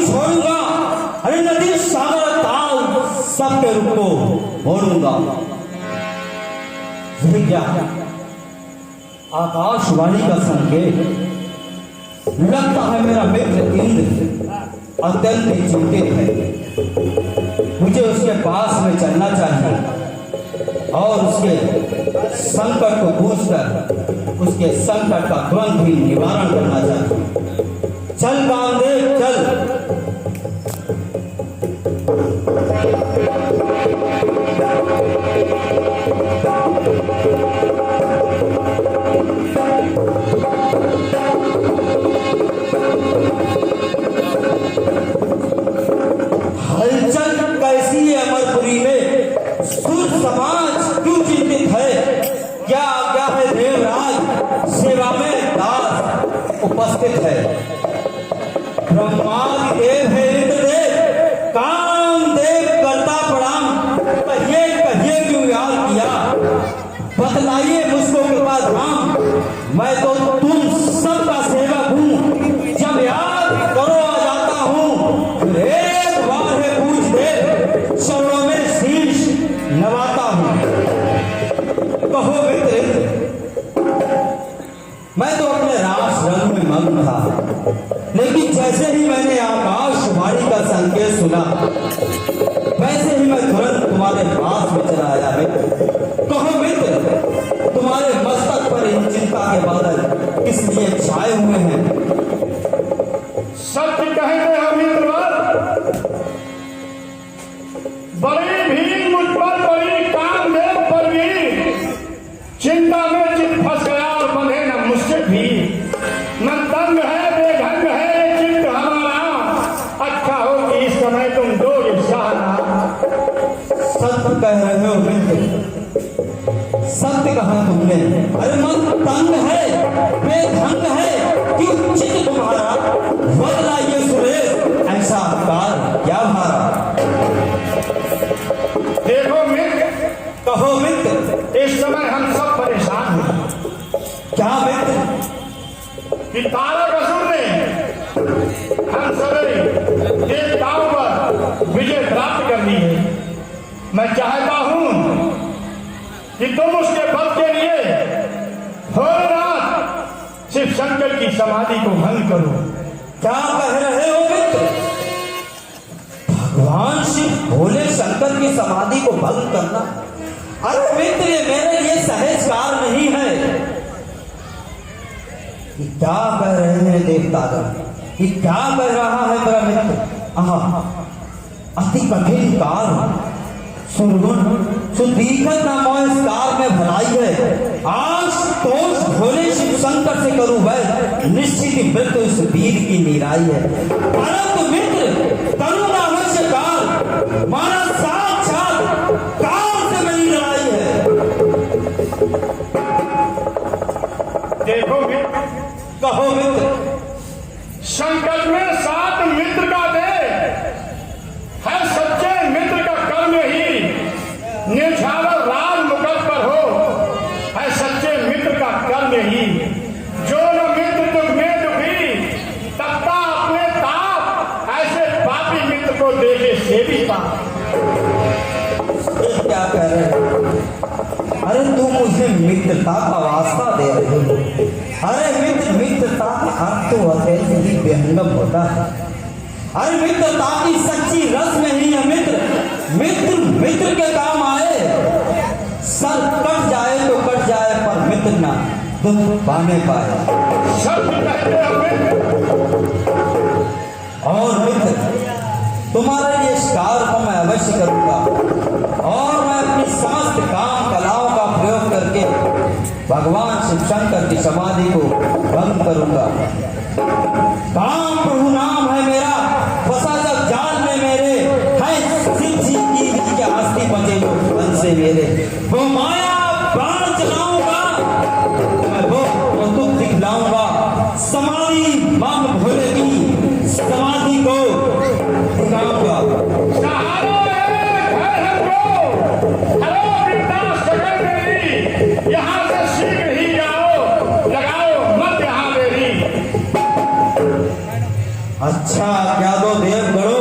छोड़ूंगा, अरे नदी सागर ताल सबके रूप को मोड़ूंगा। यह क्या आकाशवाणी का संकेत? लगता है मेरा मित्र इंद्र अत्यंत ही चिंतित है। मुझे उसके पास में चलना चाहिए और उसके संकट को बूझकर उसके संकट का तुरंत ही निवारण करना चाहिए। चल कामदेव चल। हलचल कैसी है अमरपुरी में? सुर समाज क्यों चिंतित है? क्या क्या है देवराज सेवा में दास उपस्थित है। ब्रह्मादि देव है इंद्रदेव, कामदेव करता प्रणाम। कहिए क्यों याद किया? बतलाइए मुझको कृपा धाम। मैं तो तुम सबका सेवक हूँ। जब याद करो आ जाता हूँ। एक बार है पूछ दे, चरणों में शीश नवाता हूँ। कहो मित्र, मैं तो अपने रास रंग में मग्न था, लेकिन जैसे ही मैंने आकाशवाणी का संकेत सुना, वैसे ही मैं तुरंत तुम्हारे पास में चला आया मित्र। कहो मित्र, तुम्हारे मस्तक पर इन चिंता के बादल किस लिए छाए हुए हैं? सत्य कहते हो मित्रवर, बड़ी भीड़ मुझ पर, बड़ी कामदेव पर भी। चिंता में चित फंस गया और बंधे न मुझसे भी। न तंग है बेढंग है चित्त हमारा। अच्छा हो कि इस समय तुम दो सहारा। सत्य कह रहे हो मित्र, सत्य कहा तुमने। अरे मन तंग है बेढंग है कि चित्त तुम्हारा। बदलाइए सुरेश ऐसा काल क्या भारा? देखो मित्र, कहो मित्र, इस समय हम सब परेशान हैं। क्या मित्र? कि तारकासुर ने हम सभी देवताओं पर विजय प्राप्त कर ली है। मैं चाहता हूं कि तुम उसके बल के लिए भोलेनाथ शिव शंकर की समाधि को भंग करो। क्या कह रहे हो मित्र? भगवान शिव भोले शंकर की समाधि को भंग करना? अरे मित्र, ये मेरे लिए सहज कार्य नहीं है। ये क्या कह रहे हैं देवतागण? ये क्या कह रहा है मेरा मित्र? आहा, अति कठिन कार्य। सुदीखत नामो इस कार में भलाई है। आज तो भोले शिव शंकर से करूं वह, निश्चित ही मृत्यु इस वीर की निराई है। परंतु मित्र, करूंगा अवश्य कार, मारा साक्षात कार से मेरी लड़ाई है। देखो मित्र, कहो मित्र, संकट में साथ मित्र का दे है। सच्चे मित्र का कर्म ही निछावर राज मुकुट पर हो। है सच्चे मित्र का कर्म ही जो न मित्र दुख में दुखी, तपता अपने ताप। ऐसे पापी मित्र को देखे सेवी पाप। क्या कह रहे हो? अरे तू मुझे मित्रता का वास्ता दे रहे हो। अरे मित्र, मित्रता का अर्थ तो अत्यंत ही बेहंगम होता है। अरे मित्रता की सच्ची रस में ही है मित्र। मित्र मित्र के काम आए। सर कट जाए तो कट जाए, पर मित्र ना दुख पाने पाए। सत्य कहते हो मित्र। और मित्र, तुम्हारे लिए इस कार्य को मैं अवश्य करूंगा और मैं अपनी समस्त काम कलाओं का प्रयोग करके भगवान शिव शंकर की समाधि को भंग करूंगा। काम प्रभु नाम है मेरा, फंसा जब जाल में मेरे। है शिव जी की हस्ती बचे जो मन से मेरे। वो माया प्राण चलाऊंगा, मैं वो तुम दिखलाऊंगा। समाधि मांग भोले की समाधि को दिखाऊंगा। सहारा है अच्छा क्या दो देवगणों,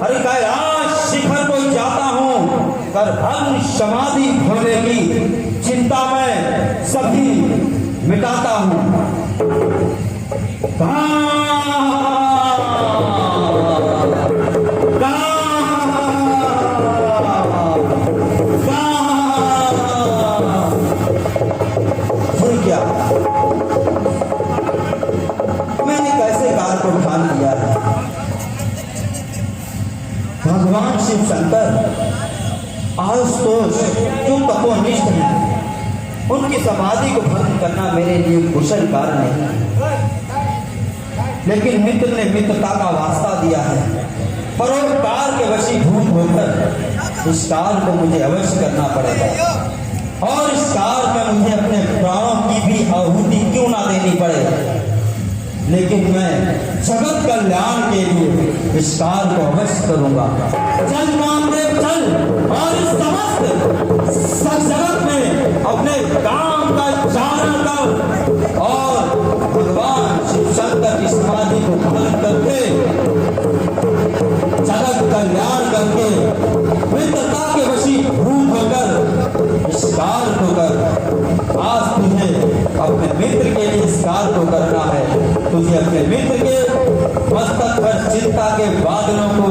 अरे कैलाश शिखर को जाता हूँ, कर भंग समाधि भोले की चिंता में सभी मिटाता हूँ। क्या मैंने कैसे काल को ठान लिया है? भगवान शिव शंकर आशुतोष जो तपोनिष्ठ हैं, उनकी समाधि को भंग करना मेरे लिए कुशल कार्य नहीं है, लेकिन मित्र ने मित्रता का वास्ता दिया है। परोपकार के वशीभूत होकर इस कार्य को मुझे अवश्य करना पड़ेगा, और इस कार्य में मुझे अपने प्राणों की भी आहुति क्यों ना देनी पड़े, लेकिन मैं जगत कल्याण के लिए इस कार्य को अवश्य करूंगा। चल कामदेव चल, और इस समस्त जगत में अपने काम का चारण कर, और भगवान शिव शंकर की समाधि को भंग करके, जगत कल्याण करके, मित्रता के वशीभूत होकर इस कार्य को कर। आज तुझे अपने मित्र के लिए इस कार्य को करना है। तुझे अपने मित्र के मस्तक पर चिंता के बादलों को